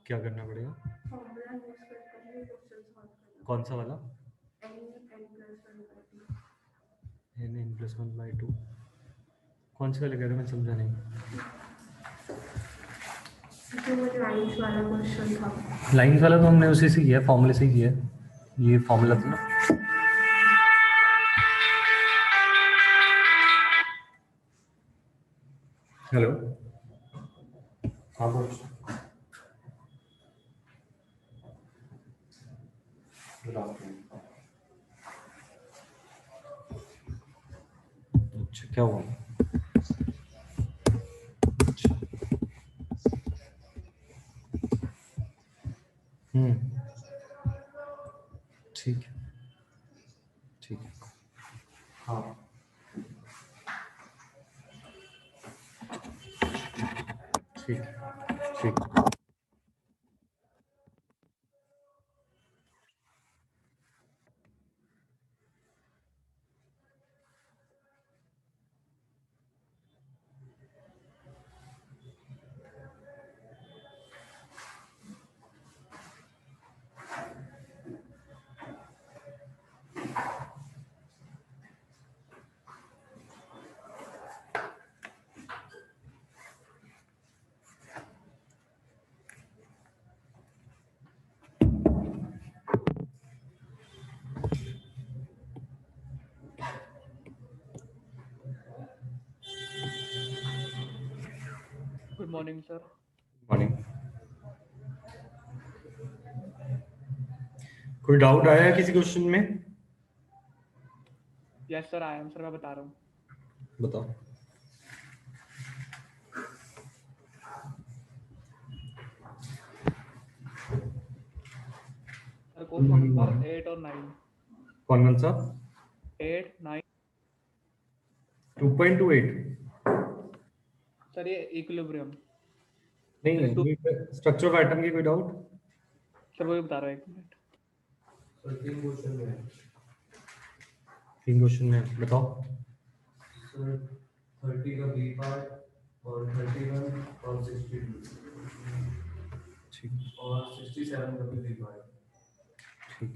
क्या करना पड़ेगा? फॉर्मूला यूज करके ही क्वेश्चन सॉल्व करना। कौन सा वाला? n n plus 1 by 2। n + 1/2 कौन सा वाला कह रहे हो? मैं समझा नहीं। जो वो लाइंस वाला क्वेश्चन था। लाइंस वाला तो हमने उसी से किया, फॉर्मूले से किया। ये फॉर्मूला था ना। हेलो, हाँ बोल। अच्छा, क्या हुआ? अच्छा। ठीक है, ठीक है। हाँ, ठीक ठीक। Good morning sir. मॉर्निंग। कोई डाउट आया किसी क्वेश्चन में? Yes sir, I am sir, मैं बता रहा हूँ। बताओ। सर क्वेश्चन नंबर 8 और 9। कौन सा? 8 9। 2.28 सर ये इक्विलिब्रियम। नहीं, स्ट्रक्चर ऑफ एटम की कोई डाउट? सर वही बता रहा है, 1 मिनट। सर 3 क्वेश्चन में है। 3 क्वेश्चन में बताओ। सर 30 का बी पार्ट और 31 और 62 ठीक और 67 का भी बी पार्ट। ठीक।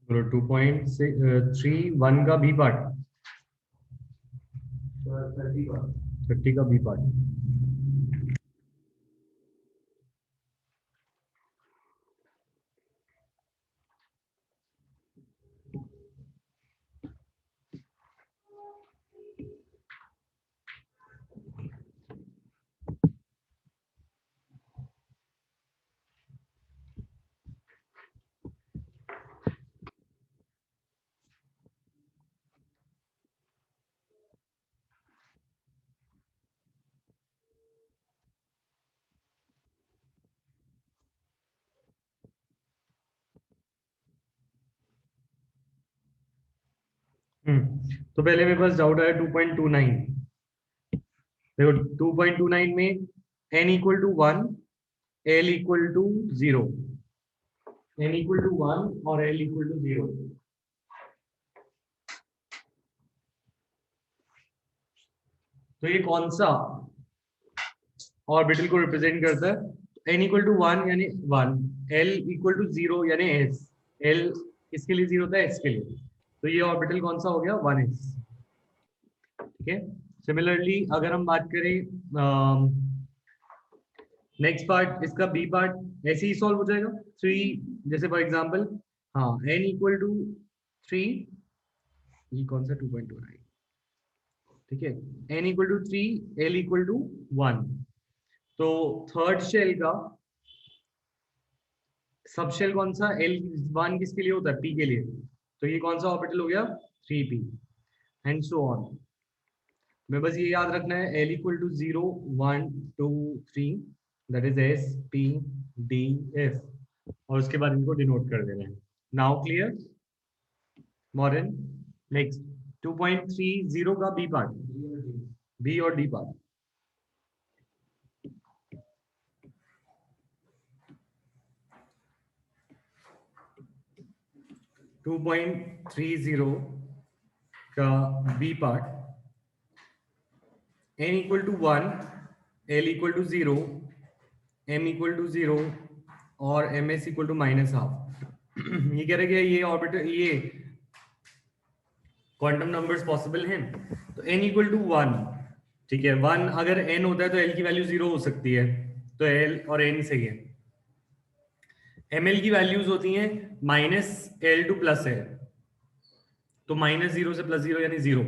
बोलो 2.31 का बी पार्ट। सर 30 का 30 का बी पार्ट। तो पहले मेरे पास डाउट आया 2.29। देखो 2.29 में n equal to 1, l equal to 0, n equal to 1 और l इक्वल टू 0। तो ये कौन सा ऑर्बिटल को रिप्रेजेंट करता है? n इक्वल टू 1 यानी 1, l इक्वल टू 0 यानी s, l इसके लिए 0 था, s के लिए। तो ये ऑर्बिटल कौन सा हो गया? 1s। ठीक है। सिमिलरली अगर हम बात करें नेक्स्ट पार्ट, इसका बी पार्ट ऐसे ही सॉल्व हो जाएगा। 3 जैसे फॉर एग्जांपल, हाँ n इक्वल टू 3 ये कौन सा 2.29, ठीक है। n equal to 3, l equal to 1। तो थर्ड शेल का सब शेल कौन सा, L1 किसके लिए होता है, P के लिए, तो ये कौन सा ऑर्बिटल हो गया 3p एंड सो ऑन। मैं बस ये याद रखना है L equal to 0 1 2 3 that is S P D F, और उसके बाद इनको डिनोट कर देना है। Now clear modern. नेक्स्ट 2.30 का बी पार्ट, बी और डी पार्ट। टू 2.30 का B part, n equal to 1, l equal to 0, m equal to 0 और ms इक्वल टू -12। ये कह रहे कि ये ऑर्बिटल, ये क्वांटम नंबर्स पॉसिबल हैं। तो n इक्वल टू 1, ठीक है, 1 अगर n होता है तो l की वैल्यू 0 हो सकती है, तो l और n सही है। ml की वैल्यूज होती हैं -l टू +l, तो -0 से +0 यानी 0,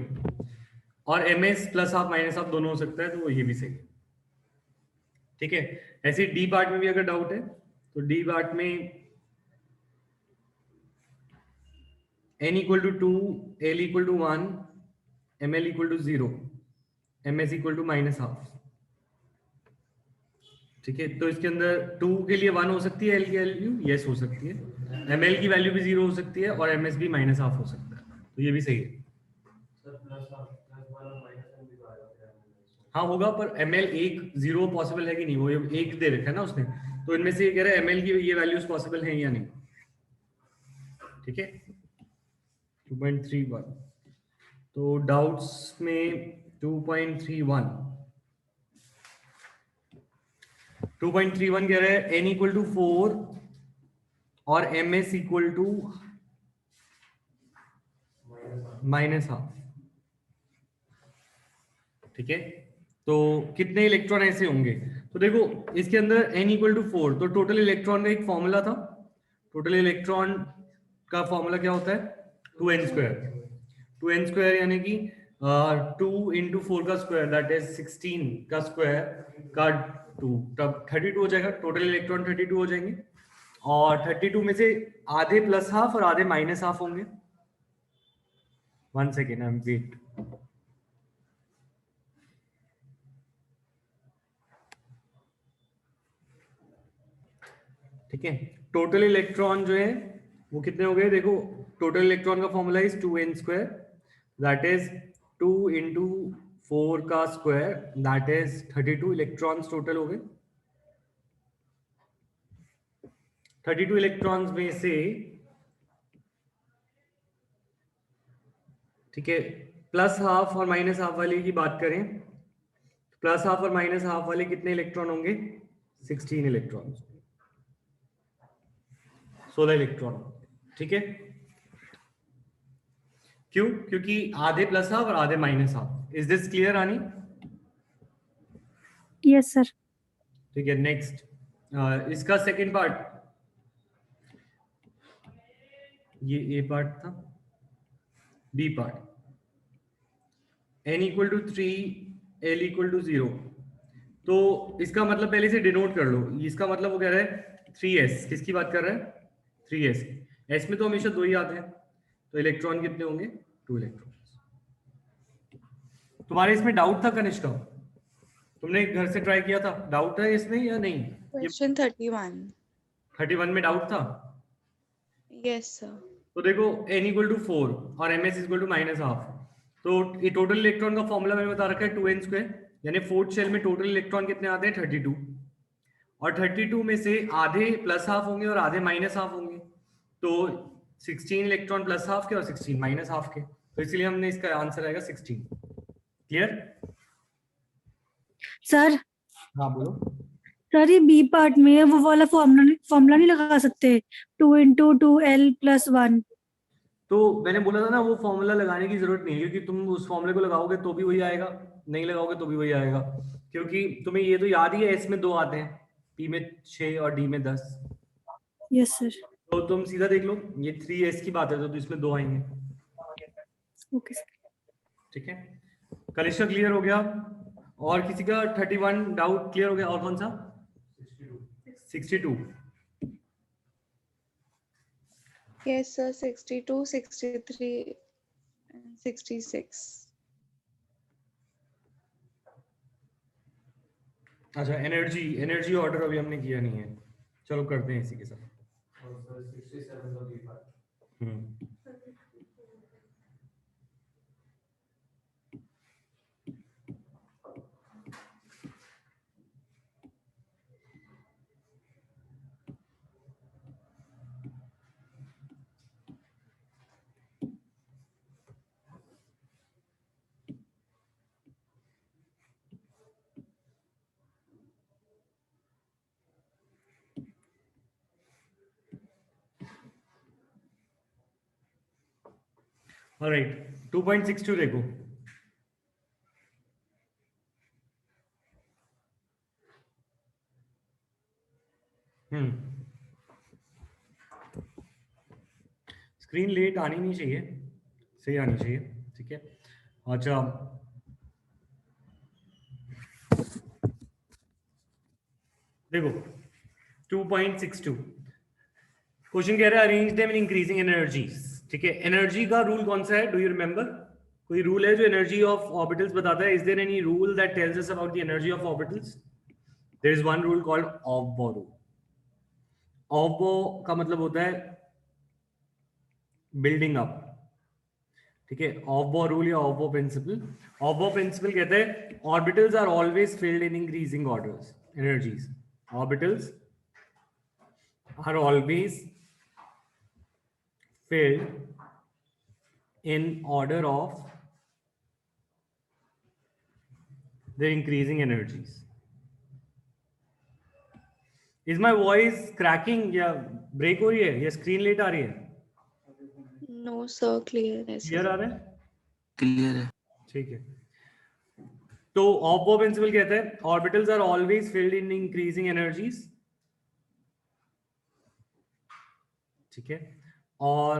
और ms +12 -12 दोनों हो सकता है, तो वो ये भी सही है, ठीक है। ऐसे डी पार्ट में भी अगर डाउट है तो डी पार्ट में n equal to 2, l equal to 1, ml equal to 0, ms equal to -12, ठीक है। तो इसके अंदर 2 के लिए 1 हो सकती है, l की वैल्यू यस हो सकती है, ml की वैल्यू भी 0 हो सकती है, और ms भी -12 हो सकता है, तो ये भी सही है। हाँ होगा, पर ml 1 0 पॉसिबल है कि नहीं, वो 1 दे रखा है ना उसने, तो इनमें से ये कह रहा है ml की ये वैल्यूज पॉसिबल हैं या नहीं, ठीक है। 2.31, तो डाउट्स में 2.31 कह रहा है n इक्वल टू 4 और ms इक्वल टू -12, ठीक है। तो कितने इलेक्ट्रॉन ऐसे होंगे, तो देखो इसके अंदर n इक्वल टू 4, तो टोटल इलेक्ट्रॉन का एक फॉर्मूला था, टोटल इलेक्ट्रॉन का फॉर्मूला क्या होता है 2n स्क्वायर, यानी कि 2 × 4 का स्क्वायर दैट इज 16 का स्क्वायर का 2, तब 32 हो जाएगा, टोटल इलेक्ट्रॉन 32 हो जाएंगे, और 32 में से आधे +12 और आधे -12 होंगे। 1 सेकेंड, आई एम वेट। ठीक है, टोटल इलेक्ट्रॉन जो है वो कितने हो गए, देखो टोटल इलेक्ट्रॉन का formula is 2n square that is 2 × 4 का square that is 32 electrons total हो गए। 32 इलेक्ट्रॉन्स में से, ठीक है, +12 और -12 वाले की बात करें, +12 और -12 वाले कितने इलेक्ट्रॉन होंगे 16 इलेक्ट्रॉन, 16 इलेक्ट्रॉन, ठीक है। क्यों, क्योंकि आधे +12 और आधे -12। Is this clear Rani? Yes sir. ठीक है, नेक्स्ट इसका सेकंड पार्ट, ये ए पार्ट था, B part, n equal to 3 l equal to 0, तो इसका मतलब पहले से डिनोट कर लो, इसका मतलब वो कह रहा है 3s, किसकी बात कर रहा है 3s, s में तो हमेशा 2 ही आते हैं, तो इलेक्ट्रॉन कितने होंगे 2 इलेक्ट्रॉन। तुम्हारे इसमें डाउट था कनिष्का, तुमने घर से ट्राई किया था, डाउट है इसमें या नहीं? क्वेश्चन 31 में डाउट था, यस सर। तो देखो n इक्वल टू 4 और ms इक्वल टू -12, तो ये टोटल इलेक्ट्रॉन का फॉर्मूला मैंने बता रखा है 2n स्क्वायर, यानी फोर्थ शेल में टोटल इलेक्ट्रॉन कितने आते हैं 32, और 32 में से आधे +12 होंगे और आधे -12 होंगे, तो 16 इलेक्ट्रॉन +12 के और 16 -12 के, तो इसलिए हमने इसका आंसर आएगा 16। क्लियर? सर हाँ बोलो। सर ये बी पार्ट में है, वो वाला फॉर्मूला नहीं लगा सकते 2 × 2l + 1? तो मैंने बोला था ना, वो फॉर्मूला लगाने की जरूरत नहीं है, क्योंकि तुम उस फॉर्मूले को लगाओगे तो भी वही आएगा, नहीं लगाओगे तो भी वही आएगा, क्योंकि तुम्हें ये तो याद ही है, S में 2 आते हैं, P में 6 और D में 10। Yes sir. तो तुम सीधा देख लो, ये 3s की बात है तो इसमें 2 आएंगे। Okay sir. ठीक है, कलिश का क्लियर हो गया? और किसी का 31 डाउट क्लियर हो गया? और कौन सा? 62। Yes, sir. 62, 63, and 66. अच्छा, एनर्जी ऑर्डर अभी हमने किया नहीं है, चलो करते हैं इसी के साथ। और सर 67 का बी पार्ट। हम्म, ऑलराइट, 2.62 देखो। स्क्रीन लेट आनी नहीं चाहिए, सही आनी चाहिए। ठीक है, अच्छा देखो 2.62 क्वेश्चन कह रहा है arrange them in increasing energies. ठीक है, एनर्जी का रूल कौन सा है? Do you remember? कोई रूल है जो एनर्जी ऑफ ऑर्बिटल्स बताता है? Is there any rule that tells us about the energy of orbitals? There is one rule called Aufbau rule. Aufbau का मतलब होता है बिल्डिंग अप। ठीक है, ऑफ-बॉ रूल या ऑफ-बॉ प्रिंसिपल। ऑफ-बॉ प्रिंसिपल कहता है orbitals are always filled in increasing orders energies. Orbitals are always filled in order of their increasing energies. Is my voice cracking या break हो रही है या screen लेट आ रही है? No, sir. Clear. Yes, Clear sir. आ रहा है? Clear है। ठीक है, तो ऑफ-बॉ प्रिंसिपल कहता है orbitals are always filled in increasing energies. ठीक है, और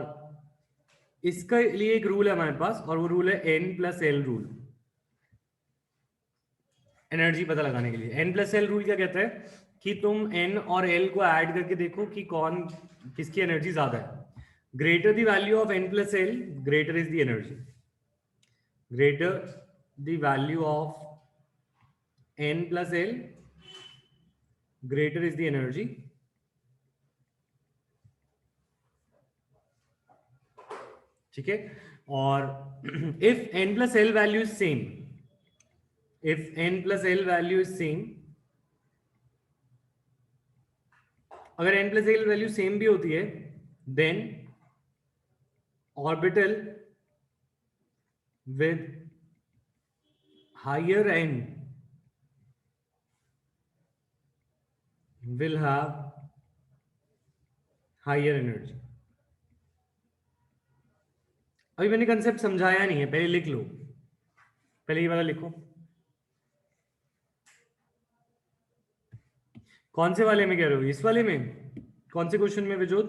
इसका लिए एक रूल है हमारे पास, और वो रूल है n+l रूल। एनर्जी पता लगाने के लिए n+l रूल क्या कहता है कि तुम n और l को ऐड करके देखो कि कौन किसकी एनर्जी ज्यादा है। Greater the value of n+l greater is the energy. Greater the value of n+l greater is the energy. ठीक है, और if n+l value is same, if n+l value is same, अगर n+l वैल्यू सेम भी होती है then orbital with higher n will have higher energy। अभी मैंने concept समझाया नहीं है, पहले लिख लो, पहले ये वाला लिखो। कौन से वाले में कह रहे हो? इस वाले में? कौन से क्वेश्चन में विजोत?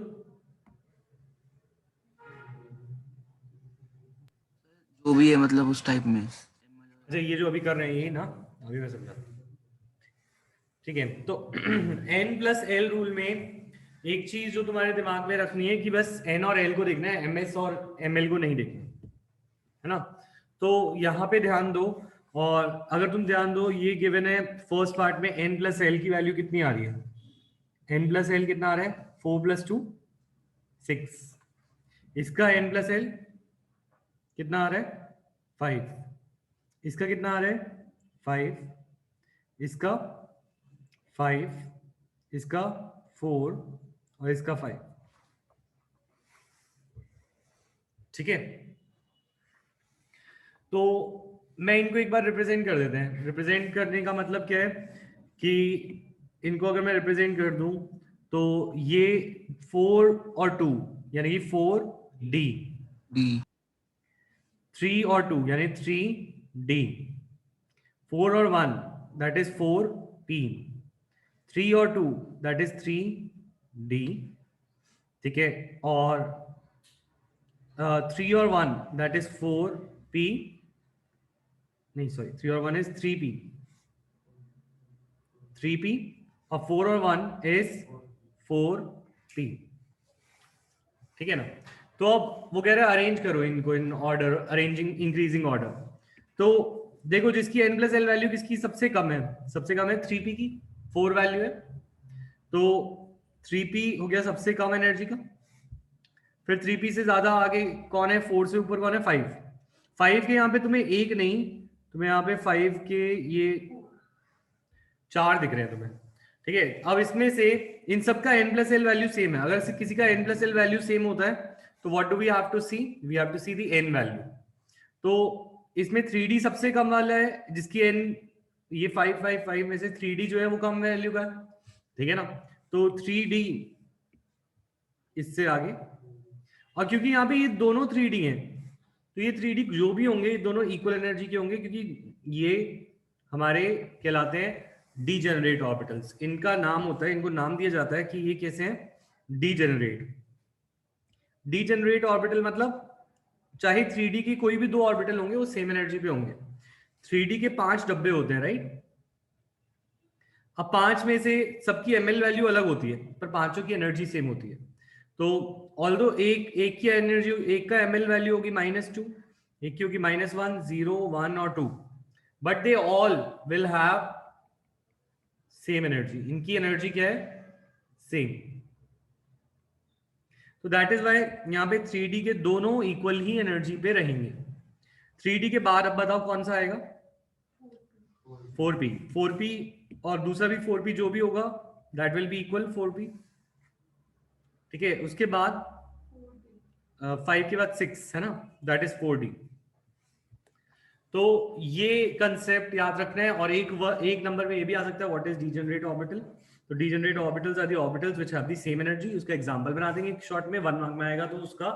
जो भी है मतलब उस टाइप में। अच्छा, ये जो अभी कर रहे हैं यही ना? अभी मैं समझा। ठीक है, तो n+l रूल में एक चीज जो तुम्हारे दिमाग में रखनी है कि बस n और l को देखना है, ms और ml को नहीं देखना है ना। तो यहाँ पे ध्यान दो, और अगर तुम ध्यान दो ये गिवन है फर्स्ट पार्ट में n+l की वैल्यू कितनी आ रही है? n+l कितना आ रहा है? 4 + 2 6। इसका n+l कितना आ रहा है? 5। इसका कितना आ रहा है? 5। इसका 5, इसका 4 और इसका 5। ठीक है, तो मैं इनको एक बार रिप्रेजेंट कर देते हैं। रिप्रेजेंट करने का मतलब क्या है कि इनको अगर मैं रिप्रेजेंट कर दूं तो ये 4 और 2 यानी कि 4d, डी 3 और 2 यानी 3d, 4 और 1 दैट इज 4p, 3 और 2 दैट इज 3d। ठीक है, और 3 और 1 that is 4p, नहीं सॉरी 3 और 1 is 3p और 4 और 1 is 4p, ठीक है ना। तो अब वो कह रहा है अरेंज करो इनको in order, arranging increasing order. तो देखो जिसकी n प्लस एल वैल्यू किसकी सबसे कम है, सबसे कम है 3p की, 4 वैल्यू है, तो 3p हो गया सबसे कम एनर्जी का। फिर 3p से ज्यादा आगे कौन है, 4 से ऊपर कौन है, 5 के यहाँ पे तुम्हें एक नहीं, तुम्हें यहाँ पे 5 के ये 4 दिख रहे हैं तुम्हें, ठीक है। अब इसमें से इन सब का n plus l value same है। अगर किसी का n plus l value same होता है तो what do we have to see, we have to see the n value. तो इसमें 3d सबसे कम वाला है जिसकी n ये 5 में से 3d जो है वो कम वैल्यू का है, ठीक है ना। तो 3d इससे आगे, और क्योंकि यहाँ पे ये दोनों 3d हैं तो ये 3d जो भी होंगे ये दोनों इक्वल एनर्जी के होंगे, क्योंकि ये हमारे कहलाते हैं डीजेनरेट ऑर्बिटल्स। इनका नाम होता है, इनको नाम दिया जाता है कि ये कैसे हैं, डीजेनरेट। डीजेनरेट ऑर्बिटल मतलब चाहे 3d की कोई भी दो ऑर्बिटल होंगे वो सेम एनर्जी पे होंगे। 3d के 5 डब्बे होते हैं, राइट। अब 5 में से सबकी ml वैल्यू अलग होती है पर पांचों की एनर्जी सेम होती है। तो ऑल्दो एक की एनर्जी, एक का ml वैल्यू होगी -2, एक की होगी -1, 0, 1 और 2, but they all will have same energy. इनकी एनर्जी क्या है, सेम। तो दैट इज व्हाई यहाँ पे 3d के दोनों इक्वल ही एनर्जी पे रहेंगे। 3d के बाद अब बताओ कौन सा आएगा, 4p और दूसरा भी 4p जो भी होगा that will B equal 4p, ठीक है। उसके बाद 5 के बाद 6 है ना, दैट इज 4d। तो ये कंसेप्ट याद रखना है। और एक नंबर में ये भी आ सकता है व्हाट इज डीजेनरेट ऑर्बिटल। तो degenerate orbitals are the orbitals which have the same energy. उसका एग्जांपल बना देंगे एक शॉर्ट में, 1 मार्क में आएगा तो उसका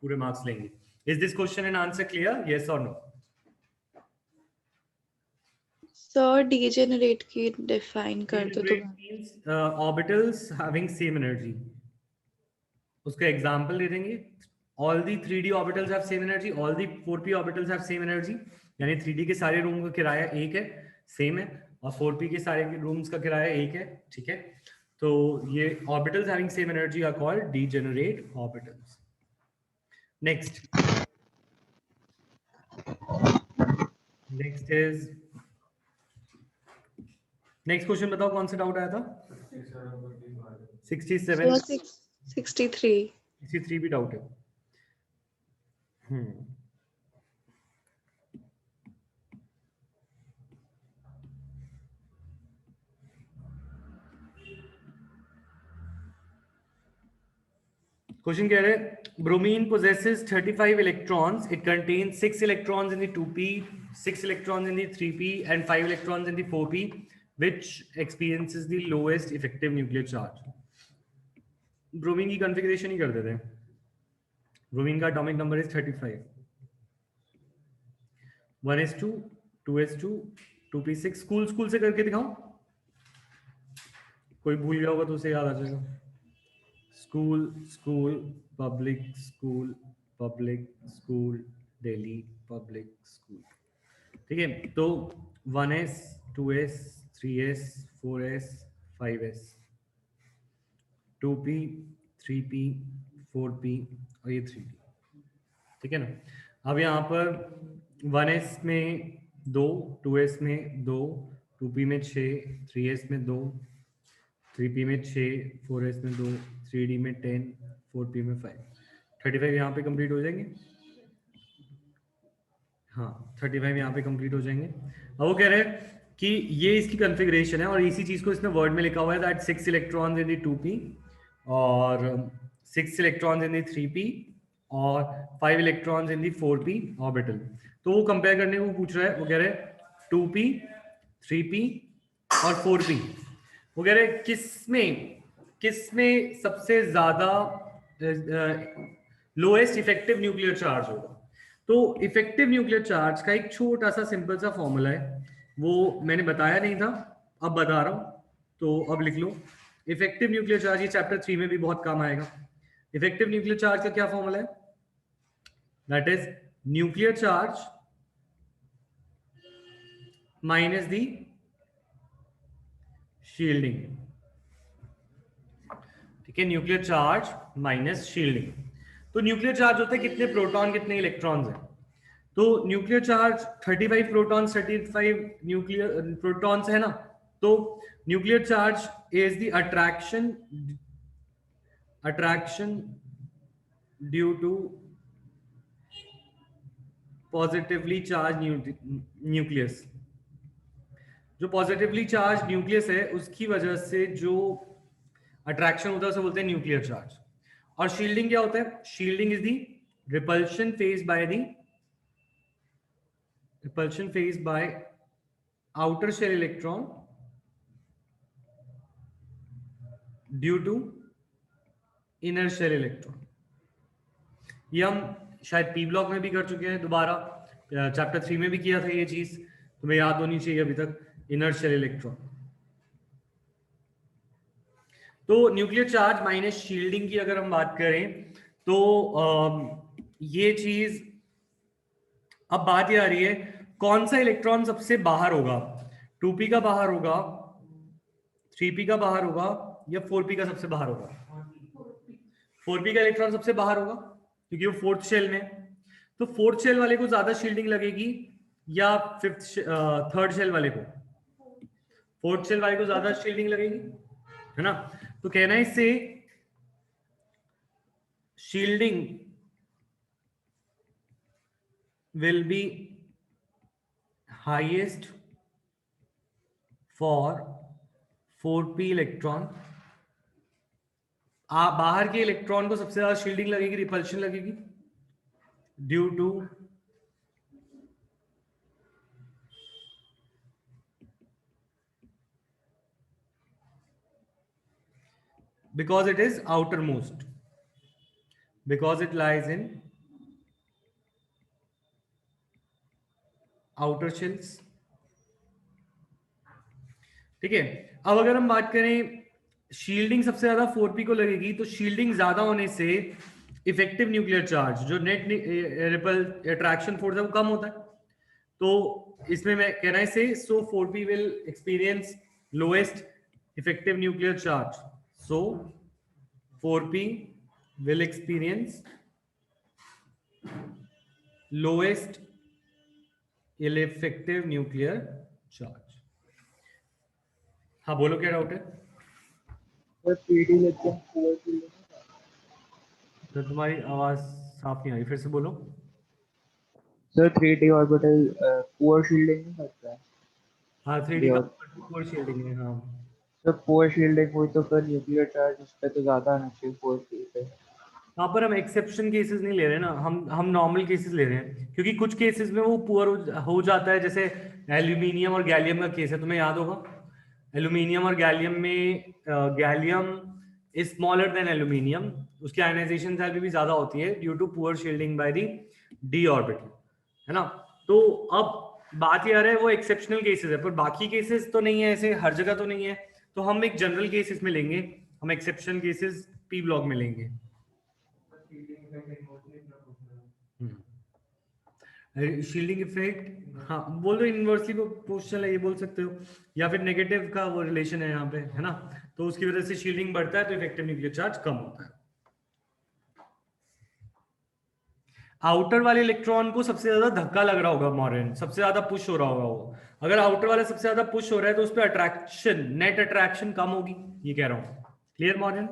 पूरे मार्क्स लेंगे। Is this question and answer clear, yes और नो? सर डीजेनरेट की डिफाइन कर दो तो। ऑर्बिटल्स हैविंग सेम एनर्जी, उसका एग्जांपल दे देंगे। All the 3d orbitals have same energy, all the 4p orbitals have same energy. यानी 3d के सारे रूम का किराया एक है, सेम है, और 4p के सारे रूम्स का किराया एक है, ठीक है। तो ये orbitals having same energy are called degenerate orbitals. Next is next question बताओ कौन सा डाउट आया था? 67 63 भी डाउट है। क्वेश्चन कह रहे हैं bromine possesses 35 electrons. It contains 6 electrons in the 2p, 6 electrons in the 3p, and 5 electrons in the 4p, which experiences the lowest effective nuclear charge. Bromine की कॉन्फ़िगरेशन ही कर देते हैं। ब्रोमीन का atomic number is 35, 1s2, 2s2, 2p6। School से करके दिखाओ, कोई भूल गया होगा तो उसे याद आ जाएगा। School public school Delhi public school, ठीक है। तो 1s, 2s, 3s, 4s, 5s, 2p, 3p, 4p और ये 3p, ठीक है ना। अब यहाँ पर 1s में 2, 2s में 2, 2p में 6, 3s में 2, 3p में 6, 4s में 2, 3d में 10, 4p में 5, 35 यहाँ पे कंप्लीट हो जाएंगे। हाँ 35 यहाँ पे कंप्लीट हो जाएंगे। अब वो कह रहे हैं कि ये इसकी कॉन्फ़िगरेशन है और इसी चीज को इसने वर्ड में लिखा हुआ है that 6 electrons in the 2p और 6 इलेक्ट्रॉन्स इन द 3p और 5 electrons in the 4p orbital. तो वो कंपेयर करने को पूछ रहा है। वो कह रहे हैं 2p, 3p और 4p। वो कह रहे हैं किसमें सबसे ज्यादा लोएस्ट इफेक्टिव न्यूक्लियर चार्ज होगा। तो इफेक्टिव न्यूक्लियर चार्ज का एक छोटा सा सिंपल सा फॉर्मूला है, वो मैंने बताया नहीं था, अब बता रहा हूं, तो अब लिख लो। इफेक्टिव न्यूक्लियर चार्ज ये चैप्टर 3 में भी बहुत काम आएगा। इफेक्टिव न्यूक्लियर चार्ज का क्या फॉर्मूला है? That is nuclear charge minus the shielding. ठीक है, न्यूक्लियर चार्ज माइनस शील्डिंग। तो न्यूक्लियर चार्ज होता है कितने प्रोटॉन कितने इलेक्ट्रॉन्स हैं। तो nuclear charge 35 proton 35 nuclear protons है ना। तो nuclear charge is the attraction due to positively charge nucleus. जो पॉजिटिवली चार्ज न्यूक्लियस है उसकी वजह से जो अट्रैक्शन होता है उसे बोलते हैं न्यूक्लियर चार्ज। और शील्डिंग क्या होता है? Shielding is the repulsion faced by outer shell electron due to inner shell electron. ये हम शायद पी ब्लॉक में भी कर चुके हैं, दोबारा चैप्टर 3 में भी किया था ये चीज, तुम्हें याद होनी चाहिए अभी तक। Inner shell electron. तो न्यूक्लियर चार्ज माइनस शील्डिंग की अगर हम बात करें तो ये चीज, अब बात ये आ रही है कौन सा इलेक्ट्रॉन सबसे बाहर होगा, 2p का बाहर होगा, 3p का बाहर होगा या 4p का सबसे बाहर होगा। 4p का इलेक्ट्रॉन सबसे बाहर होगा क्योंकि वो फोर्थ शेल में। तो फोर्थ शेल वाले को ज्यादा शील्डिंग लगेगी या थर्ड शेल वाले को? फोर्थ शेल वाले को ज्यादा शील्डिंग लगेगी, है ना। तो कहना है इससे shielding will be highest for 4p electron. बाहर के इलेक्ट्रॉन को सबसे ज्यादा शील्डिंग लगेगी, रिपल्शन लगेगी due to because it is outermost, because it lies in outer shells। ठीक है, अब अगर हम बात करें शील्डिंग सबसे ज्यादा 4p को लगेगी, तो शील्डिंग ज्यादा होने से इफेक्टिव न्यूक्लियर चार्ज जो नेट रिपल अट्रैक्शन फोर्स है वो कम होता है। तो इसमें मैं कहना है से सो 4p will experience lowest effective nuclear charge. So 4p will experience lowest effective nuclear charge। हाँ बोलो क्या डाउट है? तो तुम्हारी आवाज साफ नहीं आई, फिर से बोलो। Sir 3d orbital poor shielding नहीं करता है। हाँ 3D का पुअर शील्डिंग है। हाँ सर पुअर शील्डिंग हुई तो फिर न्यूक्लियर चार्ज उस पे तो ज्यादा आना चाहिए 4p पे। यहाँ पर हम एक्सेप्शन केसेस नहीं ले रहे ना, हम नॉर्मल केसेस ले रहे हैं क्योंकि कुछ केसेस में वो पुअर हो जाता है। जैसे एल्यूमिनियम और गैलियम का केस है, तुम्हें याद होगा। एल्यूमिनियम और गैलियम में gallium is smaller than aluminium, उसकी आयनाइजेशन वैल्यू भी ज्यादा होती है due to poor shielding by the d orbital, है ना। तो अब बात ये आ रहा है वो एक्सेप्शनल केसेस है, पर बाकी केसेस तो नहीं है, ऐसे हर जगह तो नहीं है। तो हम एक जनरल केस इसमें लेंगे, हम एक्सेप्शन केसेस पी ब्लॉक में लेंगे। शील्डिंग इफेक्ट, हाँ बोल दो, इनवर्सली प्रोपोर्शनल है ये बोल सकते हो, या फिर नेगेटिव का वो रिलेशन है यहाँ पे, है ना। तो उसकी वजह से शील्डिंग बढ़ता है तो इफेक्टिव न्यूक्लियर चार्ज कम होता है। आउटर वाले इलेक्ट्रॉन को सबसे ज्यादा धक्का लग रहा होगा मॉर्गन, सबसे ज्यादा पुश हो रहा होगा वो। अगर आउटर वाला सबसे ज्यादा पुश हो रहा है तो उस पर अट्रैक्शन, नेट अट्रैक्शन कम होगी, ये कह रहा हूँ। Clear Morgan?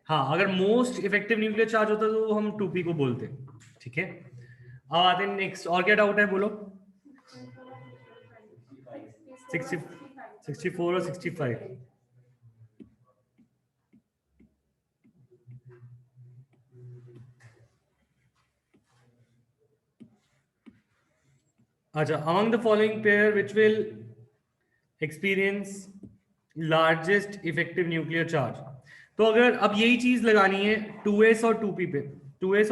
हाँ, अगर मोस्ट इफेक्टिव न्यूक्लियर चार्ज होता तो हम 2p को बोलते। ठीक है, अब आते हैं नेक्स्ट। और क्या डाउट है बोलो? 64 और 65। अच्छा, among the following pair which will experience largest effective nuclear charge। तो अगर अब यही चीज लगानी है 2s और 2p पे, 2s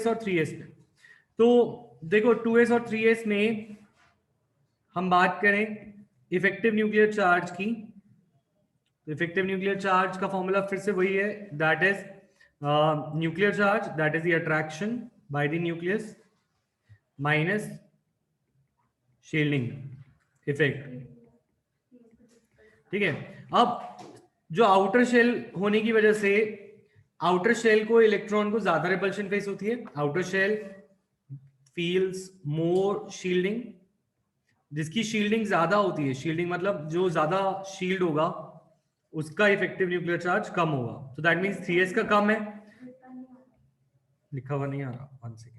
और 3s पे, तो देखो 2s और 3s में हम बात करें इफेक्टिव न्यूक्लियर चार्ज की, इफेक्टिव न्यूक्लियर चार्ज का फॉर्मूला फिर से वही है, that is nuclear charge, that is the attraction bye the nucleus minus shielding effect. ठीक है, अब जो आउटर शेल होने की वजह से आउटर शेल को इलेक्ट्रॉन को ज्यादा रिपल्शन फेस होती है, outer shell feels more shielding, जिसकी शील्डिंग ज्यादा होती है, शील्डिंग मतलब जो ज्यादा शील्ड होगा उसका इफेक्टिव न्यूक्लियर चार्ज कम होगा। तो दैट मींस 3s का कम है, लिखा हुआ नहीं आ रहा, 1 सेकेंड।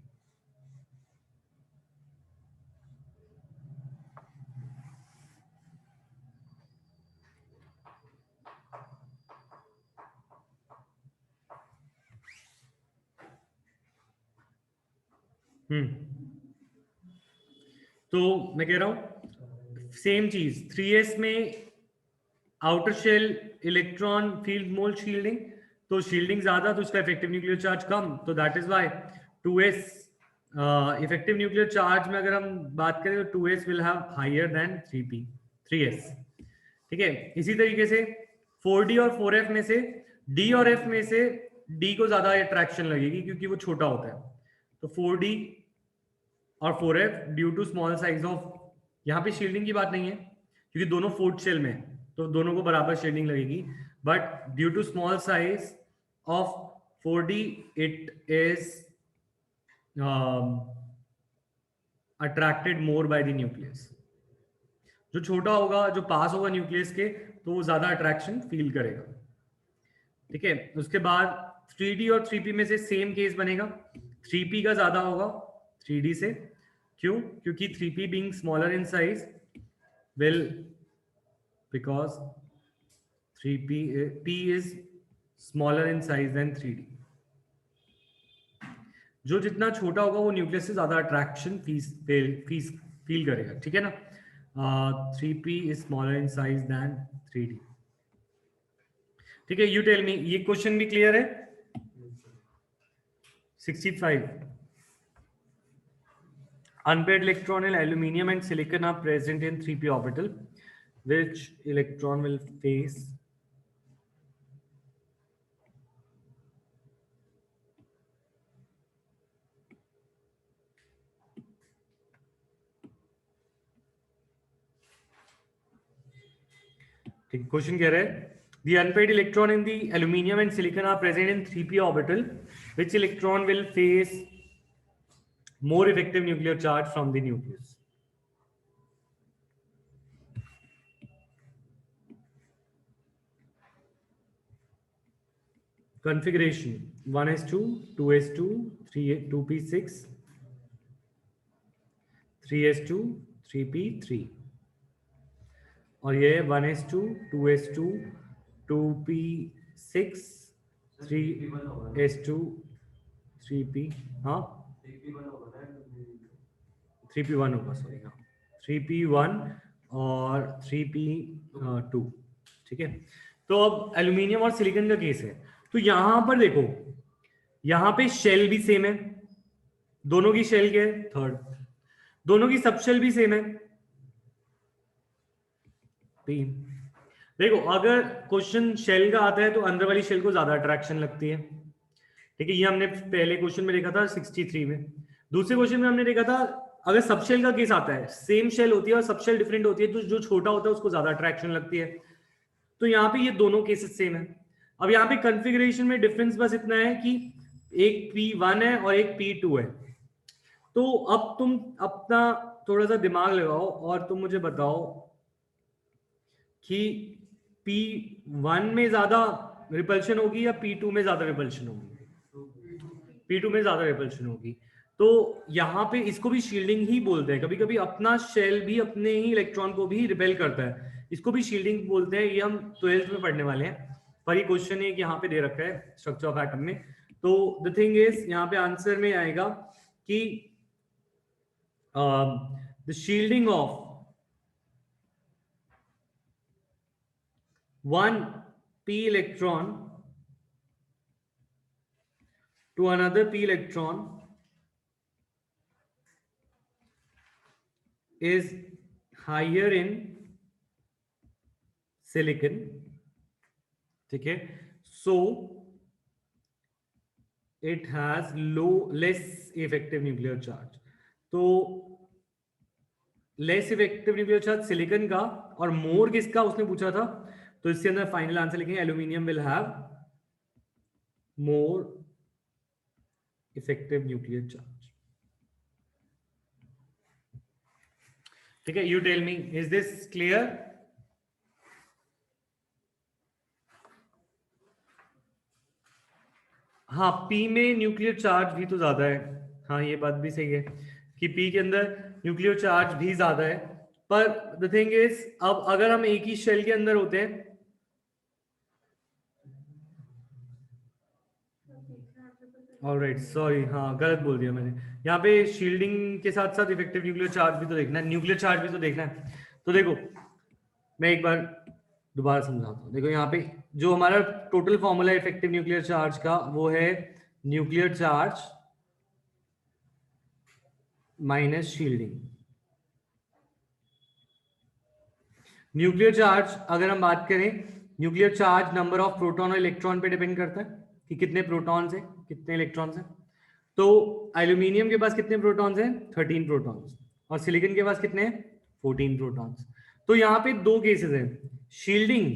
तो मैं कह रहा हूं सेम चीज 3s में आउटर शेल इलेक्ट्रॉन फील्ड मोल शील्डिंग, तो शील्डिंग ज्यादा तो उसका इफेक्टिव न्यूक्लियर चार्ज कम, तो that is why 2s effective nuclear charge में अगर हम बात करें तो 2s will have higher than 3s। ठीक है, इसी तरीके से 4d और 4f में से d और f में से d को ज्यादा अट्रैक्शन लगेगी क्योंकि वो छोटा होता है, तो 4d और 4f due to small size of, यहाँ पे शील्डिंग की बात नहीं है क्योंकि दोनों फोर्थ शेल में है, तो दोनों को बराबर शील्डिंग लगेगी, but due to small size of 4d it is attracted more by the nucleus. जो छोटा होगा, जो पास होगा न्यूक्लियस के, तो वो ज्यादा अट्रैक्शन फील करेगा। ठीक है, उसके बाद 3d और 3p में से सेम केस बनेगा, 3p का ज्यादा होगा 3d से, क्यों? क्योंकि 3p being smaller in size will, because p is smaller in size than 3d, जो जितना छोटा होगा वो न्यूक्लियस से ज्यादा अट्रैक्शन फील करेगा। ठीक है ना, 3p is smaller in size than 3d। ठीक है, यू टेल मी, ये क्वेश्चन भी क्लियर है? 65 unpaired electron in aluminum and silicon are present in 3p orbital. Which electron will face ठीक, क्वेश्चन कह रहे हैं the unpaired electron in the aluminum and silicon are present in 3p orbital. Which electron will face more effective nuclear charge from the nucleus? Configuration 1s2, 2s2, 2p6, 3s2, 3p3, और ये 1s2, 2s2, 2p6, 3s2, 3p, हाँ 3p1 होगा, sorry, हाँ 3p1 और 3p2। ठीक है, तो अब एल्यूमिनियम और सिलिकॉन का केस है, तो यहां पर देखो, यहां पे शेल भी सेम है, दोनों की शेल क्या है? थर्ड। दोनों की सब शेल भी सेम है, 3। देखो, अगर क्वेश्चन शेल का आता है तो अंदर वाली शेल को ज्यादा अट्रैक्शन लगती है। ठीक है, ये हमने पहले क्वेश्चन में देखा था 63 में। दूसरे क्वेश्चन में हमने देखा था अगर सब शेल का केस आता है, सेम शेल होती है और सब शेल डिफरेंट होती है, तो जो छोटा होता है उसको ज्यादा अट्रैक्शन लगती है। तो यहाँ पे ये दोनों केसेस सेम है। अब यहाँ पे कॉन्फ़िगरेशन में डिफरेंस बस इतना है कि एक P1 है और एक P2 है। तो अब तुम अपना थोड़ा सा दिमाग लगाओ और तुम मुझे बताओ कि P1 में ज्यादा रिपल्शन होगी या P2 में ज्यादा रिपल्शन होगी? P2 में ज्यादा रिपल्शन होगी। तो यहाँ पे इसको भी शील्डिंग ही बोलते हैं। कभी कभी अपना शेल भी अपने ही इलेक्ट्रॉन को भी रिपेल करता है, इसको भी शील्डिंग बोलते हैं। ये हम 12th में पढ़ने वाले हैं, पर ये क्वेश्चन एक यहाँ पे दे रखा है स्ट्रक्चर ऑफ एटम में। तो द थिंग इज, यहाँ पे आंसर में आएगा कि the shielding of one p electron to another p electron is higher in silicon ठीक है, so it has less effective nuclear charge. तो less effective nuclear charge silicon का, और मोर किसका उसने पूछा था, तो इसके अंदर फाइनल आंसर लिखेंगे aluminium will have more effective nuclear charge. ठीक है, you tell me, is this clear? हाँ, पी में न्यूक्लियर चार्ज भी तो ज्यादा है। हाँ, ये बात भी सही है कि पी के अंदर न्यूक्लियर चार्ज भी ज्यादा है, पर द थिंग इज, अब अगर हम एक ही शेल के अंदर होते हैं, ऑलराइट, सॉरी, हाँ गलत बोल दिया मैंने, यहाँ पे शील्डिंग के साथ साथ इफेक्टिव न्यूक्लियर चार्ज भी तो देखना है, न्यूक्लियर चार्ज भी तो देखना है। तो देखो, मैं एक बार दोबारा समझाता हूँ। देखो यहाँ पे जो हमारा total formula effective nuclear charge का, वो है nuclear charge minus shielding. Nuclear charge अगर हम बात करें, nuclear charge number of proton और इलेक्ट्रॉन पे डिपेंड करता है कि कितने प्रोटॉन्स है कितने इलेक्ट्रॉन्स है। तो एल्यूमिनियम के पास कितने प्रोटॉन्स हैं? 13 प्रोटॉन्स, और सिलिकॉन के पास कितने हैं? 14 प्रोटॉन्स। तो यहाँ पे दो केसेस हैं, शील्डिंग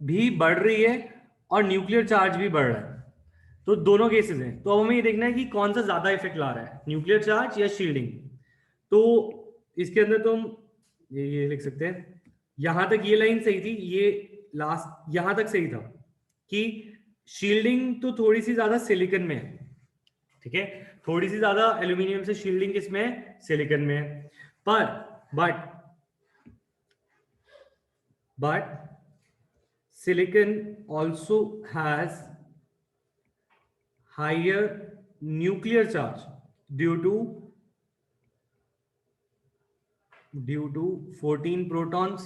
भी बढ़ रही है और न्यूक्लियर चार्ज भी बढ़ रहा है, तो दोनों केसेस हैं। तो अब हमें ये देखना है कि कौन सा ज्यादा इफेक्ट ला रहा है, न्यूक्लियर चार्ज या शील्डिंग। तो इसके अंदर तो हम ये लिख सकते हैं, यहां तक ये लाइन सही थी, ये लास्ट यहां तक सही था कि शील्डिंग तो थोड़ी सी ज्यादा सिलिकॉन में है। ठीक है, थोड़ी सी ज्यादा एल्यूमिनियम से शील्डिंग किसमें है? सिलिकॉन में है। पर but silicon also has higher nuclear charge due to 14 protons।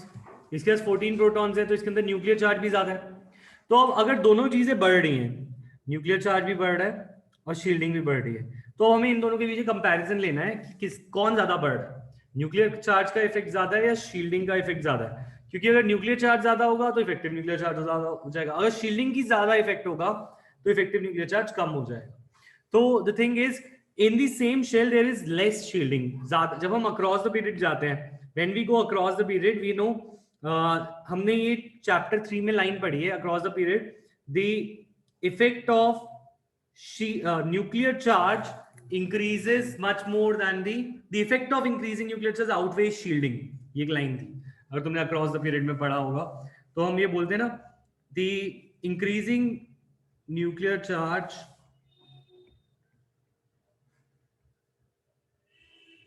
इसके पास 14 protons है, तो इसके अंदर न्यूक्लियर चार्ज भी ज्यादा है। तो अब अगर दोनों चीजें बढ़ रही हैं, न्यूक्लियर चार्ज भी बढ़ रहा है और शील्डिंग भी बढ़ रही है, तो हमें इन दोनों के बीच कंपैरिजन लेना है कि कौन ज्यादा बढ़ रहा है, न्यूक्लियर चार्ज का इफेक्ट ज्यादा है या शील्डिंग का इफेक्ट ज्यादा है। क्योंकि अगर न्यूक्लियर चार्ज ज्यादा होगा तो इफेक्टिव न्यूक्लियर चार्ज ज्यादा हो जाएगा, अगर शील्डिंग की ज्यादा इफेक्ट होगा तो इफेक्टिव न्यूक्लियर चार्ज कम हो जाएगा। तो the thing is, in the same shell there is less shielding. जब हम अक्रॉस द पीरियड जाते हैं, when we go across the period, we know, हमने ये चैप्टर 3 में लाइन पढ़ी है, अक्रॉस द पीरियड द इफेक्ट ऑफ nuclear charge increases much more than the effect of increasing nuclear charge outweighs shielding। ये एक लाइन थी, अगर तुमने अक्रॉस द पीरियड में पढ़ा होगा तो हम ये बोलते हैं ना, the increasing nuclear charge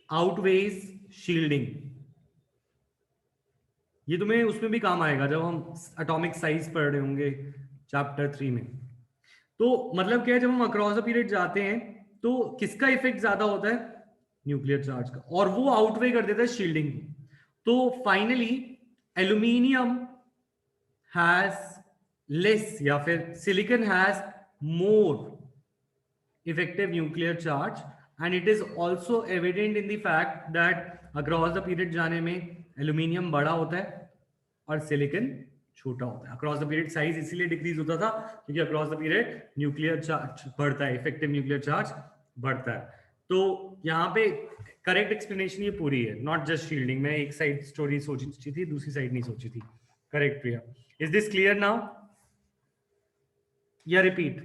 outweighs shielding। ये तुम्हें उसमें भी काम आएगा जब हम एटॉमिक साइज पढ़ रहे होंगे चैप्टर 3 में। तो मतलब क्या है, जब हम अक्रॉस द पीरियड जाते हैं तो किसका इफेक्ट ज्यादा होता है? न्यूक्लियर चार्ज का, और वो आउटवे कर देता है शील्डिंग। तो फाइनली एल्यूमिनियम हैज लेस, या फिर silicon has more effective nuclear charge, and it is also evident in the fact that across the period जाने में एल्यूमिनियम बड़ा होता है और सिलिकॉन छोटा होता है। अक्रॉस द पीरियड साइज इसीलिए डिक्रीज होता था क्योंकि across the period nuclear charge बढ़ता है, इफेक्टिव न्यूक्लियर चार्ज बढ़ता है। तो यहाँ पे करेक्ट एक्सप्लेनेशन ये पूरी है, नॉट जस्ट शील्डिंग। मैं एक साइड स्टोरी सोची थी, दूसरी साइड नहीं सोची थी। Correct Priya, is this clear now या रिपीट?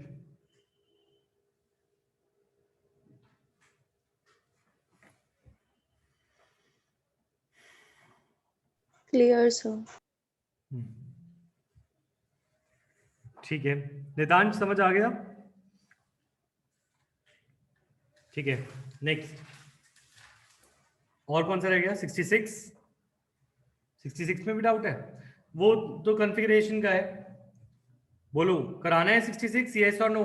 Clear sir. ठीक है, नितांश समझ आ गया? ठीक है, नेक्स्ट और कौन सा रह गया? 66 में भी डाउट है? वो तो कॉन्फ़िगरेशन का है, बोलो कराना है 66, यस और नो?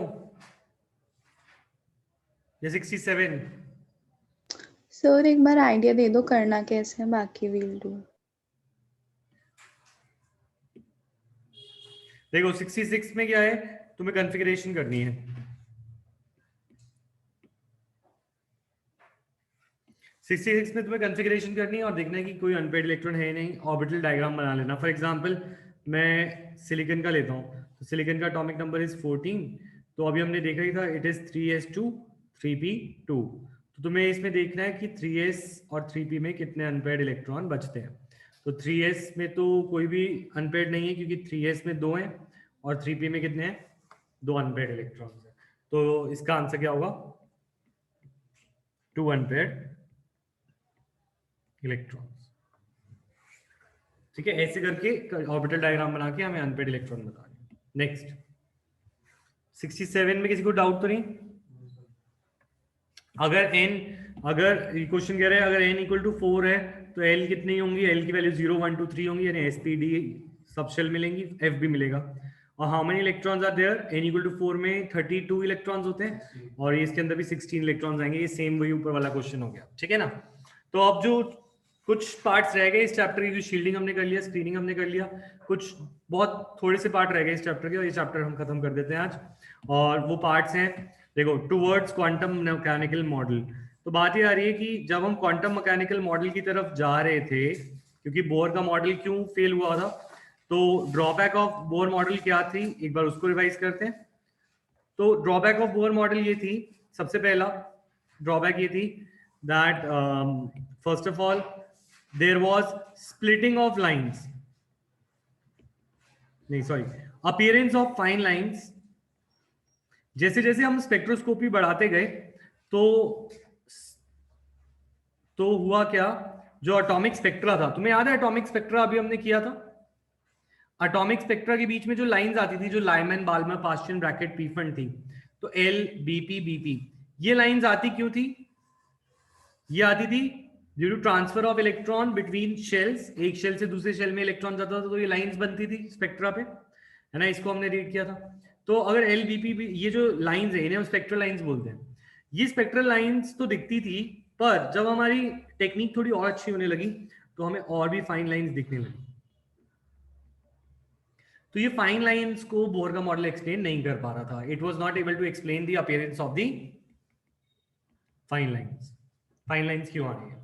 या 67? सर एक बार आइडिया दे दो करना कैसे है, बाकी विल डू। देखो 66 में क्या है, तुम्हें कॉन्फ़िगरेशन करनी है। 66 में तुम्हें कॉन्फ़िगरेशन करनी है और देखना है कि कोई अनपेड इलेक्ट्रॉन है नहीं, ऑर्बिटल डायग्राम बना लेना। फॉर एग्जांपल मैं सिलिकॉन का लेता हूँ, तो सिलिकॉन का एटॉमिक नंबर इज 14। तो अभी हमने देखा ही था, इट इज 3s2 3p2। तो तुम्हें इसमें देखना है कि 3s और 3p में कितने अनपेयर्ड इलेक्ट्रॉन बचते हैं। तो 3s में तो कोई भी अनपेयर्ड नहीं है, क्योंकि 3s में 2 हैं और 3p में कितने हैं, 2 अनपेयर्ड इलेक्ट्रॉन्स हैं। तो इसका आंसर क्या होगा, 2 अनपेयर्ड इलेक्ट्रॉन्स। ठीक है, ऐसे करके ऑर्बिटल डायग्राम बना के हमें अनपेयर्ड इलेक्ट्रॉन बता दें। नेक्स्ट 67 में किसी को डाउट तो नहीं? अगर क्वेश्चन कह रहे हैं अगर n इक्वल टू 4 है तो l कितनी होंगी, l की वैल्यू 0 1 2 3 होंगी, यानी sp d सब शेल मिलेंगी, f भी मिलेगा। और how many electrons are there, n equal to 4 में 32 इलेक्ट्रॉन्स होते हैं और इसके अंदर भी 16 इलेक्ट्रॉन्स आएंगे। ये सेम वही ऊपर वाला क्वेश्चन हो गया, ठीक है ना। तो अब जो कुछ पार्ट्स रह गए इस चैप्टर की, जो शील्डिंग हमने कर लिया, स्क्रीनिंग हमने कर लिया, कुछ बहुत थोड़े से पार्ट रह गए इस चैप्टर के, और ये चैप्टर हम खत्म कर देते हैं आज। और वो पार्ट्स हैं, देखो, टुवर्ड्स क्वांटम मैकेनिकल मॉडल। तो बात ये आ रही है कि जब हम क्वांटम मैकेनिकल मॉडल की तरफ जा रहे थे, क्योंकि बोर का मॉडल क्यों फेल हुआ था, तो ड्रॉबैक ऑफ बोर मॉडल क्या थी, एक बार उसको रिवाइज करते हैं। तो ड्रॉबैक ऑफ बोर मॉडल ये थी, सबसे पहला ड्रॉबैक ये थी that first of all there was splitting of lines, नहीं sorry, appearance of fine lines. जैसे जैसे हम स्पेक्ट्रोस्कोपी बढ़ाते गए तो हुआ क्या, जो एटॉमिक स्पेक्ट्रा था, तुम्हें याद है एटॉमिक स्पेक्ट्रा अभी हमने किया था, एटॉमिक स्पेक्ट्रा के बीच में जो लाइंस आती थी, जो Lyman Balmer Paschen Brackett Pfund थी, तो एल बीपी बीपी, ये लाइंस आती क्यों थी, ये आती थी due to transfer of electron between shells, एक शेल से दूसरे शेल में इलेक्ट्रॉन जाता था, तो ये लाइंस बनती थी स्पेक्ट्रा पे, है ना, इसको हमने रीड किया था। तो अगर एल बीपी, ये जो लाइंस है इन्हें हम स्पेक्ट्रल लाइंस बोलते हैं। ये स्पेक्ट्रल लाइंस तो दिखती थी, पर जब हमारी टेक्निक थोड़ी और अच्छी होने लगी तो हमें और भी फाइन लाइंस दिखने लगी। तो ये फाइन लाइंस को बोर का मॉडल एक्सप्लेन नहीं कर पा रहा था, it was not able to explain the appearance of the fine lines. Fine lines क्यों आ रही है,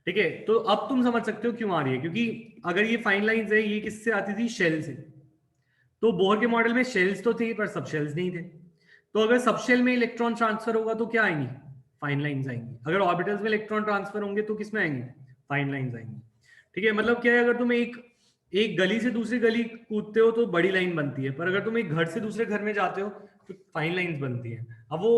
ठीक है, तो अब तुम समझ सकते हो क्यों आ रही है, क्योंकि अगर ये फाइन लाइंस है, ये किससे आती थी, शेल से। तो बोर के मॉडल में शेल्स तो थे पर सब शेल्स नहीं थे, तो अगर सब शेल में इलेक्ट्रॉन ट्रांसफर होगा तो क्या आएंगी, फाइन लाइंस आएंगी। अगर ऑर्बिटल्स में इलेक्ट्रॉन ट्रांसफर होंगे तो किसमें आएंगे, फाइन लाइंस आएंगी। ठीक है, मतलब क्या है, अगर तुम एक गली से दूसरी गली कूदते हो तो बड़ी लाइन बनती है, पर अगर तुम एक घर से दूसरे घर में जाते हो तो फाइन लाइंस बनती है। अब वो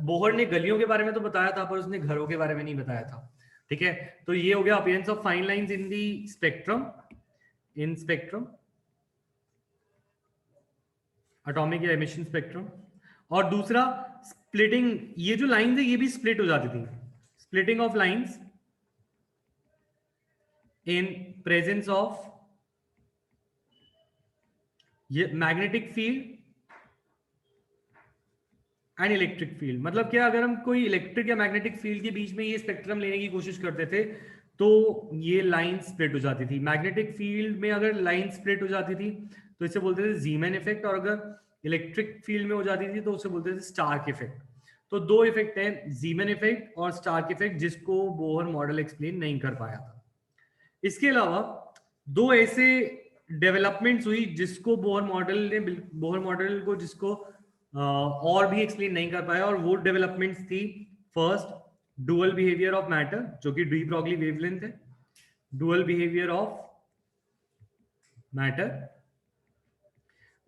बोहर ने गलियों के बारे में तो बताया था, पर उसने घरों के बारे में नहीं बताया था। ठीक है, तो ये हो गया appearance of fine lines in the spectrum, in spectrum atomic या एमिशन स्पेक्ट्रम। और दूसरा स्प्लिटिंग, ये जो लाइंस है ये भी स्प्लिट हो जाती थी, splitting of lines in presence of ये magnetic field and electric field. मतलब क्या, अगर हम कोई इलेक्ट्रिक या मैग्नेटिक फील्ड के बीच में ये स्पेक्ट्रम लेने की कोशिश करते थे तो ये लाइन स्प्लिट हो जाती थी। मैग्नेटिक फील्ड में अगर लाइन स्प्लिट हो जाती थी तो इसे बोलते थे जीमैन इफेक्ट, और अगर इलेक्ट्रिक फील्ड में हो जाती थी तो उसे बोलते थे स्टार्क इफेक्ट। तो दो इफेक्ट हैं, जीमैन इफेक्ट और स्टार्क इफेक्ट, जिसको बोहर मॉडल एक्सप्लेन नहीं कर पाया था। इसके अलावा दो ऐसे डेवलपमेंट्स हुई जिसको बोहर मॉडल को जिसको और भी एक्सप्लेन नहीं कर पाया, और वो डेवलपमेंट्स थी, first dual behaviour of matter, जो कि डी ब्रॉगली वेवलेंथ है, डुअल बिहेवियर ऑफ मैटर,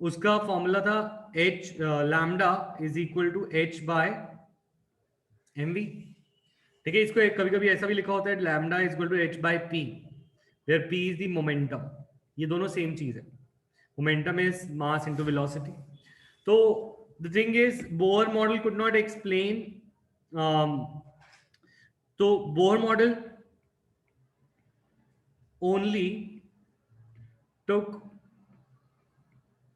उसका फॉर्मूला था h lambda is equal to h by mv। ठीक है, इसको कभी कभी ऐसा भी लिखा होता है, lambda is equal to h by p, where p is the momentum. ये दोनों सेम चीज है, momentum is mass into velocity. तो the thing is Bohr model could not explain तो Bohr model only took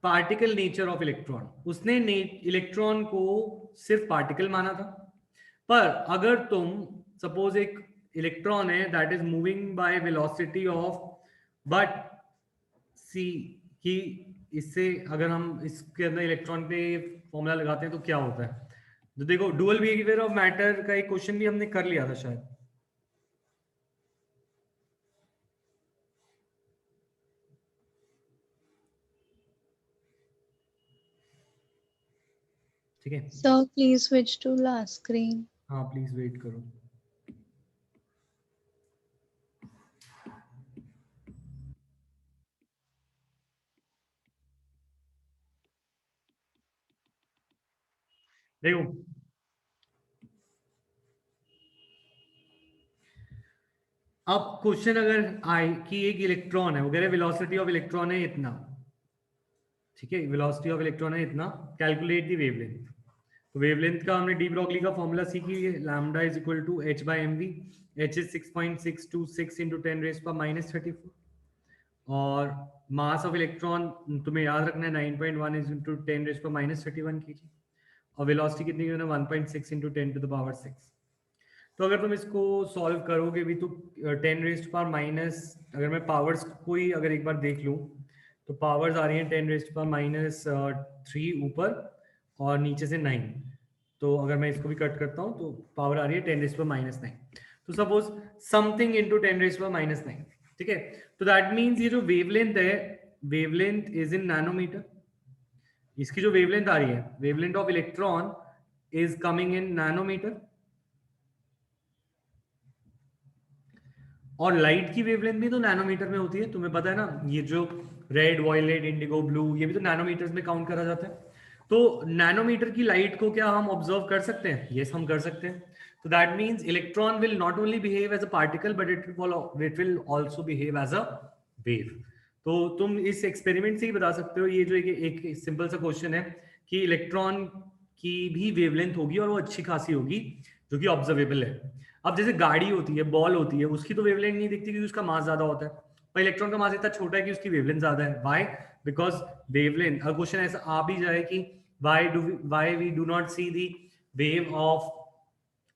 particle nature of electron, उसने electron को सिर्फ particle माना था। पर अगर तुम सपोज एक इलेक्ट्रॉन है that is moving by velocity of, but see कि इससे अगर हम इसके अंदर इलेक्ट्रॉन पे फॉर्मूला लगाते हैं तो क्या होता है, तो देखो डुअल बिहेवियर ऑफ मैटर का एक क्वेश्चन भी हमने कर लिया था शायद, ठीक है। Sir, please switch to last screen. हाँ प्लीज वेट करो। देखो अब क्वेश्चन अगर आए कि एक इलेक्ट्रॉन है वगैरह, वेलोसिटी ऑफ इलेक्ट्रॉन है इतना, ठीक है, वेलोसिटी ऑफ इलेक्ट्रॉन है इतना, कैलकुलेट दी वेवलेंथ। तो वेवलेंथ का हमने डी ब्रॉगली का फॉर्मूला सीखी है, lambda is equal to h by mv, h is 6.626 into 10 raised to -34, और मास ऑफ इलेक्ट्रॉन तुम्हें याद रखना है 9.1 is into 10 raised to -31 kg, और वेलोसिटी कितनी है 1.6 into 10 to the power 6। तो अगर तुम इसको सॉल्व करोगे भी तो 10 रेज़ टू पावर माइनस, अगर मैं पावर्स को ही अगर एक बार देख लूँ तो पावर्स आ रही हैं 10 रेज़ टू पावर -3 ऊपर और नीचे से 9। तो अगर मैं इसको भी कट करता हूँ तो पावर आ रही है 10 रेज़ टू पावर -9। तो suppose something into 10 raise to power -9, ठीक है। तो दैट मीन्स ये जो वेवलेंथ है, वेवलेंथ इज इन नैनोमीटर। इसकी जो वेवलेंथ आ रही है, wavelength of electron is coming in nanometre, और लाइट की वेवलेंथ भी तो नैनोमीटर में होती है, तुम्हें पता है ना। ये जो रेड, वायलेट, इंडिगो, ब्लू, ये भी तो नैनोमीटर्स में काउंट करा जाता है। तो नैनोमीटर की लाइट को क्या हम ऑब्जर्व कर सकते हैं? यस, हम कर सकते हैं। तो that means electron will not only behave as a particle but it will also behave as a wave. तो तुम इस एक्सपेरिमेंट से ही बता सकते हो, ये जो एक सिंपल सा क्वेश्चन है कि इलेक्ट्रॉन की भी वेवलेंथ होगी और वो अच्छी खासी होगी जो कि ऑब्जर्वेबल है। अब जैसे गाड़ी होती है, बॉल होती है, उसकी तो वेवलेंथ नहीं दिखती क्योंकि उसका मास ज्यादा होता है, पर इलेक्ट्रॉन का मास इतना छोटा है कि उसकी वेवलेंथ ज्यादा है। व्हाई? बिकॉज वेवलेंथ, अगर क्वेश्चन ऐसा आ भी जाए कि why we do not see the wave of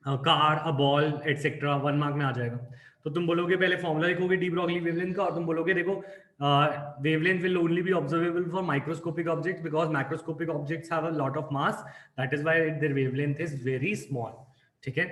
car, a ball etcetera, 1 mark में आ जाएगा। तो तुम बोलोगे, पहले फॉर्मूला लिखोगे डी ब्रॉगली वेवलेंथ का, और तुम बोलोगे देखो wavelength will only be observable for microscopic objects because microscopic objects have a lot of mass, that is why their wavelength is very small. ठीक है,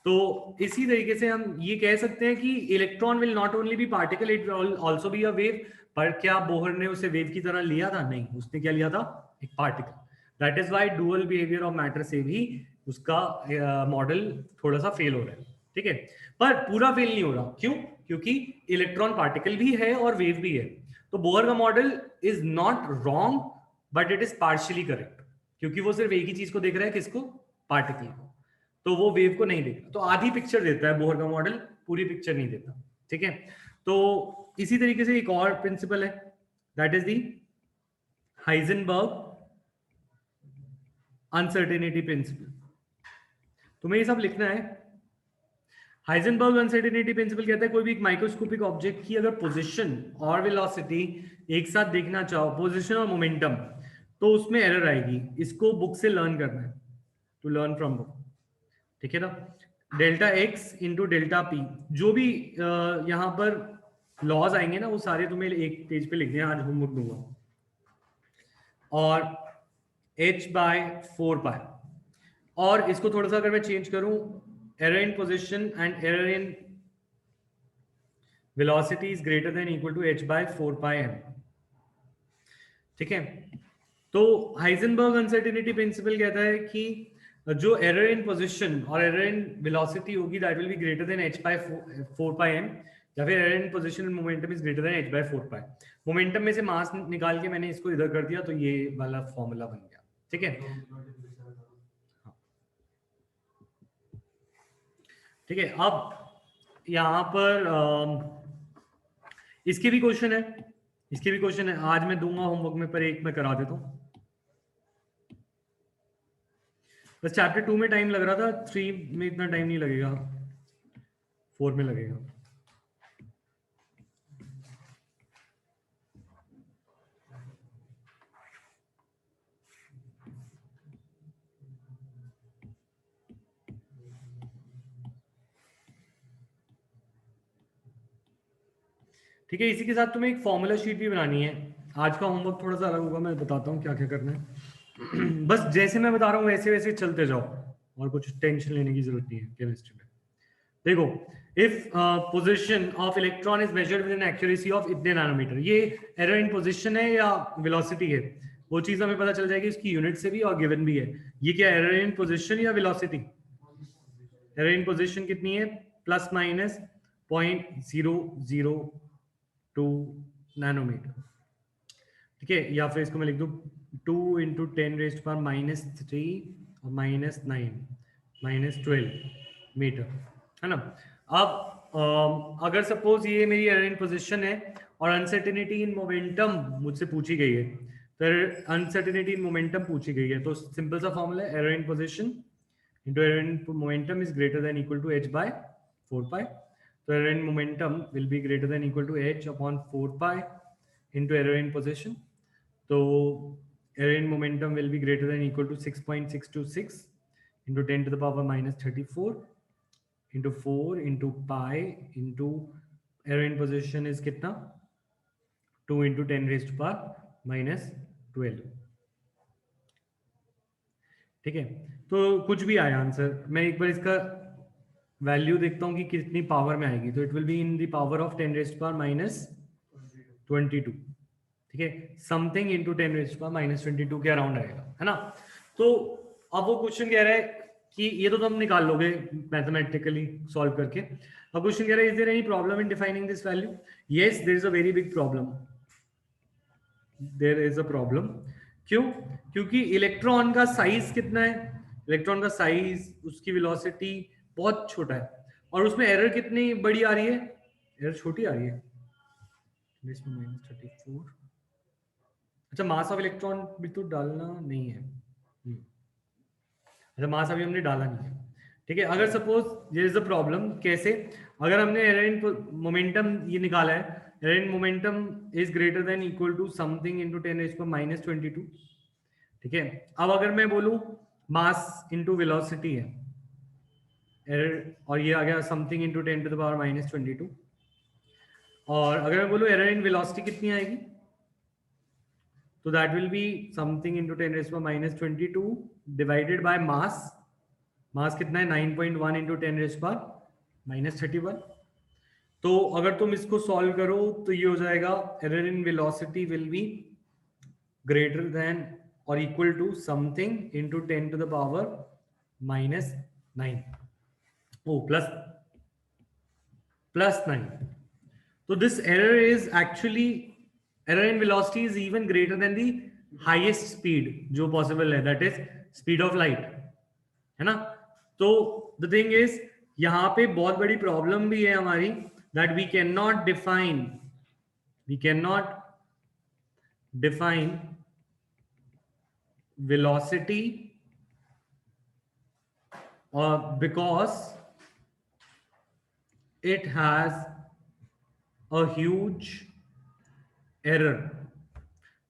तो इसी तरीके से हम ये कह सकते हैं कि electron will not only be particle, it will also be a wave. पर क्या बोहर ने उसे वेव की तरह लिया था? नहीं, उसने क्या लिया था? एक particle. That is why dual behaviour of matter से भी उसका मॉडल थोड़ा सा फेल हो रहा है। ठीक है, पर पूरा फेल नहीं हो रहा। क्यों? क्योंकि इलेक्ट्रॉन पार्टिकल भी है और वेव भी है। तो बोहर का model is not wrong but it is partially correct, क्योंकि वो सिर्फ एक ही चीज को देख रहा है, किसको? पार्टिकल को। तो वो वेव को नहीं देता, तो आधी पिक्चर देता है बोहर का मॉडल, पूरी पिक्चर नहीं देता। ठीक है, तो इसी तरीके से एक और प्रिंसिपल है, that is the Heisenberg uncertainty principle. तुम्हें ये सब लिखना है। हाइजेनबर्ग अनसर्टेनिटी प्रिंसिपल कहता है कोई भी एक माइक्रोस्कोपिक ऑब्जेक्ट की अगर पोजीशन और वेलोसिटी एक साथ देखना चाहो, पोजीशन और मोमेंटम, तो उसमें एरर आएगी। इसको बुक से लर्न करना है, टू लर्न फ्रॉम बुक। ठीक है ना, delta x into delta P, जो भी यहाँ पर लॉज आएंगे ना वो सारे तुम्हें एक पेज पे लिखने हैं, आज होमवर्क दूंगा। और h बाय 4 पाई, और इसको थोड़ा सा अगर मैं चेंज करूं, error in position and error in velocity is greater than equal to h by 4 pi m। ठीक है, तो हाइजेनबर्ग अनसर्टेनिटी प्रिंसिपल कहता है कि जो एरर इन पोजीशन और एरर इन वेलोसिटी होगी that will be greater than h by 4 pi m, या फिर error in position and momentum is greater than h by 4 pi. Momentum में से मास निकाल के मैंने इसको इधर कर दिया, तो ये वाला फॉर्मूला बन गया। ठीक है, ठीक है। अब यहाँ पर इसके भी क्वेश्चन है, इसके भी क्वेश्चन है, आज मैं दूंगा होमवर्क में, पर एक मैं करा देता हूँ। बस चैप्टर 2 में टाइम लग रहा था, 3 में इतना टाइम नहीं लगेगा, 4 में लगेगा। ठीक है, इसी के साथ तुम्हें एक फॉर्मूला शीट भी बनानी है। आज का होमवर्क थोड़ा सा अलग होगा, मैं बताता हूँ क्या क्या करना है। बस जैसे मैं बता रहा हूँ वैसे वैसे चलते जाओ, और कुछ टेंशन लेने की जरूरत नहीं है केमिस्ट्री में। देखो, if position of electron is measured with an accuracy of इतने नैनोमीटर, ये एरर इन पोजीशन है या वेलोसिटी है? वो चीज हमें पता चल जाएगी उसकी यूनिट से भी और गिवन भी है। ये क्या एरर इन पोजीशन या वेलोसिटी? एरर इन पोजीशन कितनी है? प्लस माइनस 0.002 नैनोमीटर, ठीक है। या फिर इसको मैं लिख दूं 2 × 10⁻³ -3 और -9 -12 मीटर, है ना। अब अगर सपोज ये मेरी एरर इन पोजीशन है और अनसर्टेनिटी इन मोमेंटम मुझसे पूछी गई है, तो अनसर्टेनिटी इन मोमेंटम पूछी गई है, तो सिंपल सा फॉर्मूला है error in position into error in momentum is greater than equal to h by 4 pi. So error in momentum will be greater than equal to h upon 4 pi into error in position. So error in momentum will be greater than equal to 6.626 into 10 to the power -34 into 4 into pi into error in position is कितना 2 into 10⁻⁻12, ठीक है। तो कुछ भी आया answer, मैं एक बार इसका वैल्यू देखता हूँ कि कितनी पावर में आएगी, तो it will be in the power of 10⁻⁻22, ठीक है। समथिंग इनटू 10⁻⁻22 के अराउंड आएगा, है ना। तो अब वो क्वेश्चन कह रहा है कि ये तो तुम निकाल लोगे मैथमेटिकली सॉल्व करके। अब क्वेश्चन कह रहा है is there any problem in defining this value? Yes, there is a very big problem, there is a problem. क्यों? क्योंकि इलेक्ट्रॉन का साइज कितना है? इलेक्ट्रॉन का साइज, उसकी वेलोसिटी बहुत छोटा है, और उसमें एरर कितनी बड़ी आ रही है? एरर छोटी आ रही है, -34। अच्छा, मास ऑफ इलेक्ट्रॉन भी तो डालना नहीं है। अच्छा, मास अभी हमने डाला नहीं है, ठीक है। अगर suppose there is a problem, कैसे? अगर हमने एरर इन मोमेंटम ये निकाला है, error in momentum is greater than equal to something into 10⁻⁻22, ठीक है। अब अगर मैं बोलूं मास इनटू वेलोसिटी है एरर, और ये आ गया something into 10 to the power -22, और अगर मैं बोलूं एरर इन वेलोसिटी कितनी आएगी, तो that will be something into 10⁻⁻22 divided by mass. Mass कितना है? 9.1 इंटू 10⁻⁻31। तो अगर तुम इसको सॉल्व करो तो ये हो जाएगा error in velocity will be greater than और equal to something into 10 to the power -9, oh +9। तो this error is actually, error in velocity is even greater than the highest speed जो पॉसिबल है, that is speed of light, है ना। तो the thing is यहां पे बहुत बड़ी प्रॉब्लम भी है हमारी, that we can not define velocity because it has a huge error.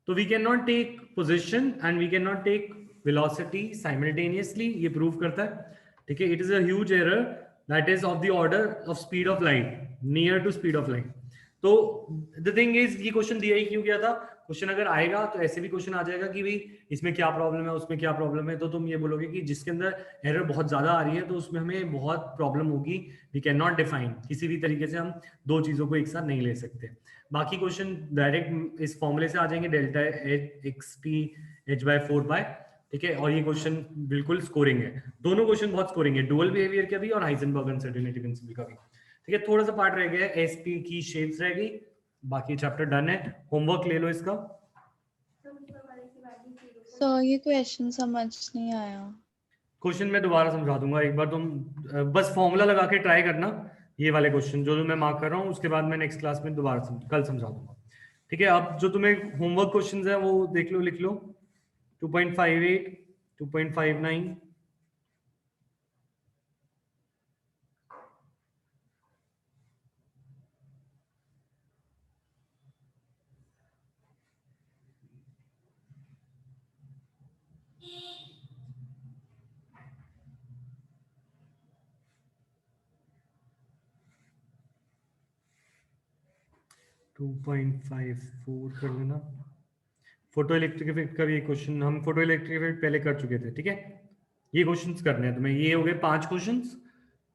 So we cannot take position and we cannot take velocity simultaneously, ये प्रूव करता है, ठीक है। It is a huge error that is of the order of speed of light, near to speed of light. तो the thing is ये question दिया ही क्यों गया था? क्वेश्चन अगर आएगा तो ऐसे भी क्वेश्चन आ जाएगा कि भाई इसमें क्या प्रॉब्लम है, उसमें क्या प्रॉब्लम है, तो तुम ये बोलोगे कि जिसके अंदर एरर बहुत ज्यादा आ रही है तो उसमें हमें बहुत प्रॉब्लम होगी, वी कैन नॉट डिफाइन, किसी भी तरीके से हम दो चीजों को एक साथ नहीं ले सकते। बाकी क्वेश्चन डायरेक्ट इस फॉर्मूले से आ जाएंगे, डेल्टा XP h/4 पाई, ठीक है। और ये क्वेश्चन बिल्कुल स्कोरिंग है, दोनों क्वेश्चन बहुत स्कोरिंग है, डुअल बिहेवियर का भी और हाइजेनबर्ग अनसर्टेनिटी प्रिंसिपल का भी, ठीक है। थोड़ा सा पार्ट रह गया है, SP की शेप्स रह गई, बाकी चैप्टर डन है। होमवर्क ले लो इसका। तो ये क्वेश्चन समझ नहीं आया। क्वेश्चन मैं दोबारा समझा दूंगा, एक बार तुम बस फॉर्मूला लगा के ट्राई करना, ये वाले क्वेश्चन जो मैं मार्क कर रहा हूँ, उसके बाद मैं नेक्स्ट क्लास में दोबारा कल समझा दूंगा, ठीक है। अब जो तुम्हें होमवर्क क्वेश्चंस है वो देख लो, लिख लो 2.58, 2.59, टू 2.54 कर लेना। फोटो इलेक्ट्रिक इफेक्ट का भी क्वेश्चन, हम फोटो इलेक्ट्रिक इफेक्ट पहले कर चुके थे, ठीक है। ये क्वेश्चंस करने हैं तुम्हें, ये हो गए 5 क्वेश्चंस,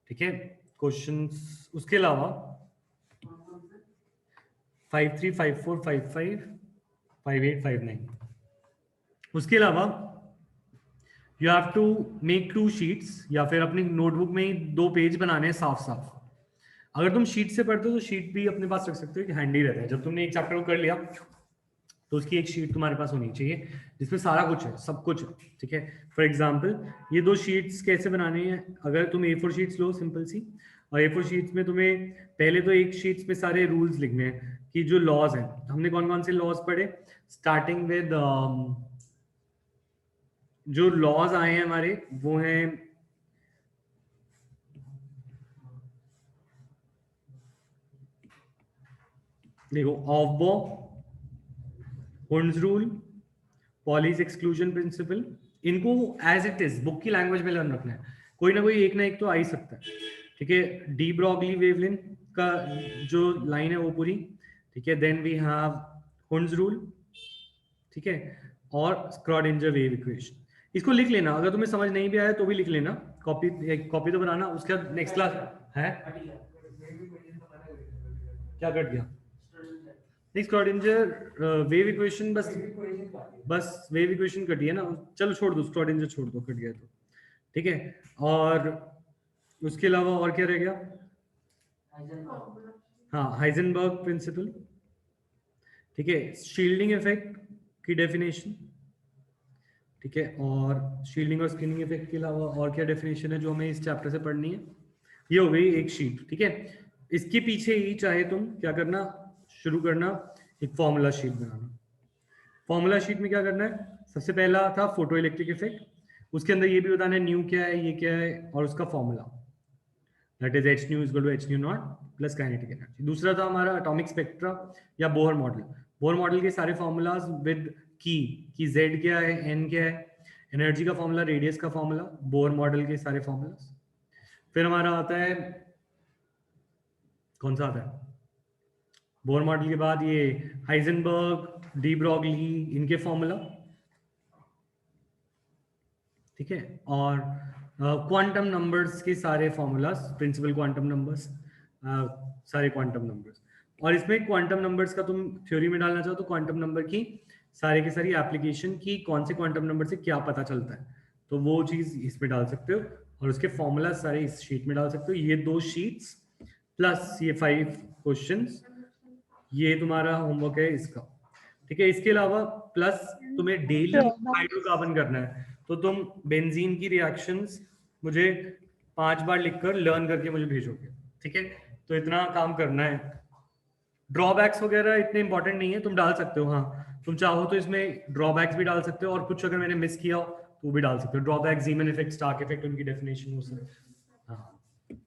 ठीक है। क्वेश्चंस उसके अलावा 53, 54, 55, 58, 59, उसके अलावा you have to make 2 sheets, या फिर अपनी नोटबुक में ही 2 पेज बनाने हैं साफ साफ। अगर तुम शीट से पढ़ते हो तो शीट भी अपने पास रख सकते हो कि हैंडी रहता है। जब तुमने एक चैप्टर को कर लिया तो उसकी एक शीट तुम्हारे पास होनी चाहिए जिसमें सारा कुछ है, सब कुछ है, ठीक है। फॉर एग्जांपल ये 2 शीट्स कैसे बनाने हैं, अगर तुम A4 शीट्स लो सिंपल सी, और A4 शीट्स में तुम्हें पहले तो एक शीट्स में सारे रूल्स लिखने हैं कि जो लॉज हैं, हमने कौन कौन से लॉज पढ़े, स्टार्टिंग विद जो लॉज आए हैं हमारे वो हैं देखो Aufbau, Hund's rule, Pauli's exclusion principle, इनको एज इट इज बुक की लैंग्वेज में लर्न रखना है। कोई ना कोई एक ना एक तो आ ही सकता है, ठीक है। डी ब्रॉगली वेवलेंथ का जो लाइन है वो पूरी, ठीक है। Then we have Hund's rule, ठीक है, और स्क्रॉडिंजर वेव इक्वेशन। इसको लिख लेना, अगर तुम्हें समझ नहीं भी आया तो भी लिख लेना, कॉपी तो बनाना। उसके बाद नेक्स्ट क्लास है क्या कट गया, स्क्रॉडिंजर वेव इक्वेशन, बस वेव इक्वेशन कटी है ना, चलो छोड़ दो, स्क्रॉडिंजर छोड़ दो, कट गया तो, ठीक है। और उसके अलावा और क्या रह गया, हाँ हाइजेनबर्ग प्रिंसिपल, ठीक है। शील्डिंग इफेक्ट की डेफिनेशन, ठीक है। और शील्डिंग और स्क्रीनिंग इफेक्ट के अलावा और क्या डेफिनेशन है जो हमें इस चैप्टर से पढ़नी है, ये हो गई एक शीट, ठीक है। इसके पीछे ही चाहे तुम क्या करना शुरू करना, एक फॉर्मूला शीट बनाना। फॉर्मूला शीट में क्या करना है, सबसे पहला था फोटो इलेक्ट्रिक इफेक्ट, उसके अंदर ये भी बताना है न्यू क्या है, ये क्या है, और उसका formula, that is h nu is equal to h nu naught plus kinetic energy. दूसरा था हमारा एटॉमिक स्पेक्ट्रा या बोहर मॉडल। बोहर मॉडल के सारे फॉर्मूलाज विद की z क्या है, n क्या है, एनर्जी का फॉर्मूला, रेडियस का फॉर्मूला, बोहर मॉडल के सारे फॉर्मूलाज। फिर हमारा आता है, कौन सा आता है, बोहर मॉडल के बाद ये हाइजेनबर्ग, डी ब्रॉगली, इनके फॉर्मूला, ठीक है। और क्वांटम नंबर्स के सारे फॉर्मूलाज, प्रिंसिपल क्वांटम नंबर्स, सारे क्वांटम नंबर्स। और इसमें क्वांटम नंबर्स का तुम थ्योरी में डालना चाहो तो क्वांटम नंबर की सारी की सारी एप्लीकेशन की, कौन से क्वांटम नंबर से क्या पता चलता है, तो वो चीज इसमें डाल सकते हो, और उसके फॉर्मूला सारे इस शीट में डाल सकते हो। ये 2 शीट्स प्लस ये 5 क्वेश्चंस, ये तुम्हारा होमवर्क है इसका, ठीक है। इसके अलावा प्लस तुम्हें डेली हाइड्रोकार्बन करना है, तो तुम बेंजीन की रिएक्शंस मुझे 5 बार लिखकर लर्न करके मुझे भेजोगे, ठीक है। तो इतना काम करना है। ड्रॉबैक्स वगैरह इतने इंपॉर्टेंट नहीं है, तुम डाल सकते हो, हाँ तुम चाहो तो इसमें ड्रॉबैक्स भी डाल सकते हो, और कुछ अगर मैंने मिस किया हो तो भी डाल सकते हो। Drawback, Zeeman effect, Stark effect, उनकी डेफिनेशन वो सब, हाँ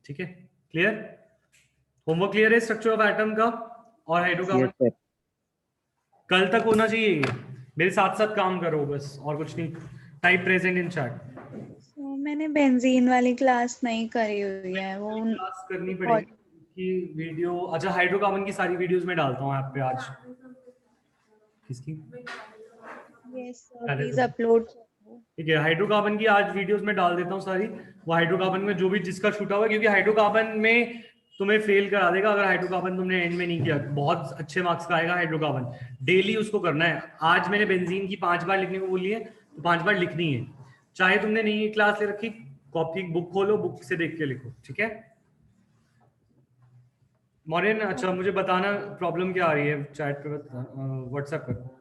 ठीक है। क्लियर, होमवर्क क्लियर है स्ट्रक्चर ऑफ एटम का और हाइड्रोकार्बन? कल तक होना चाहिए ये, मेरे साथ साथ काम करो बस, और कुछ नहीं। Type present in chat. मैंने बेंजीन वाली क्लास नहीं करी हुई है, वो क्लास करनी पड़ेगी कि वीडियो, अच्छा हाइड्रोकार्बन की सारी वीडियोस में डालता हूँ ऐप पे आज। किसकी? Yes sir, please upload. ठीक है, हाइड्रोकार्बन की आज वीडियोस में डाल देता हूँ सारी। वो हाइड्रोकार्बन में जो भी जिसका छूटा हुआ है, क्योंकि हाइड्रोकार्बन में तुम्हें फेल करा देगा अगर हाइड्रोकार्बन तुमने एंड में नहीं किया। बहुत अच्छे मार्क्स का आएगा हाइड्रोकार्बन, डेली उसको करना है। आज मैंने बेंजीन की 5 बार लिखने को बोली है, तो 5 बार लिखनी है। चाहे तुमने नहीं क्लास ले रखी, कॉपी बुक खोलो, बुक से देख के लिखो, ठीक है। मॉर्यन, अच्छा मुझे बताना प्रॉब्लम क्या आ रही है, चैट पे व्हाट्सएप करो।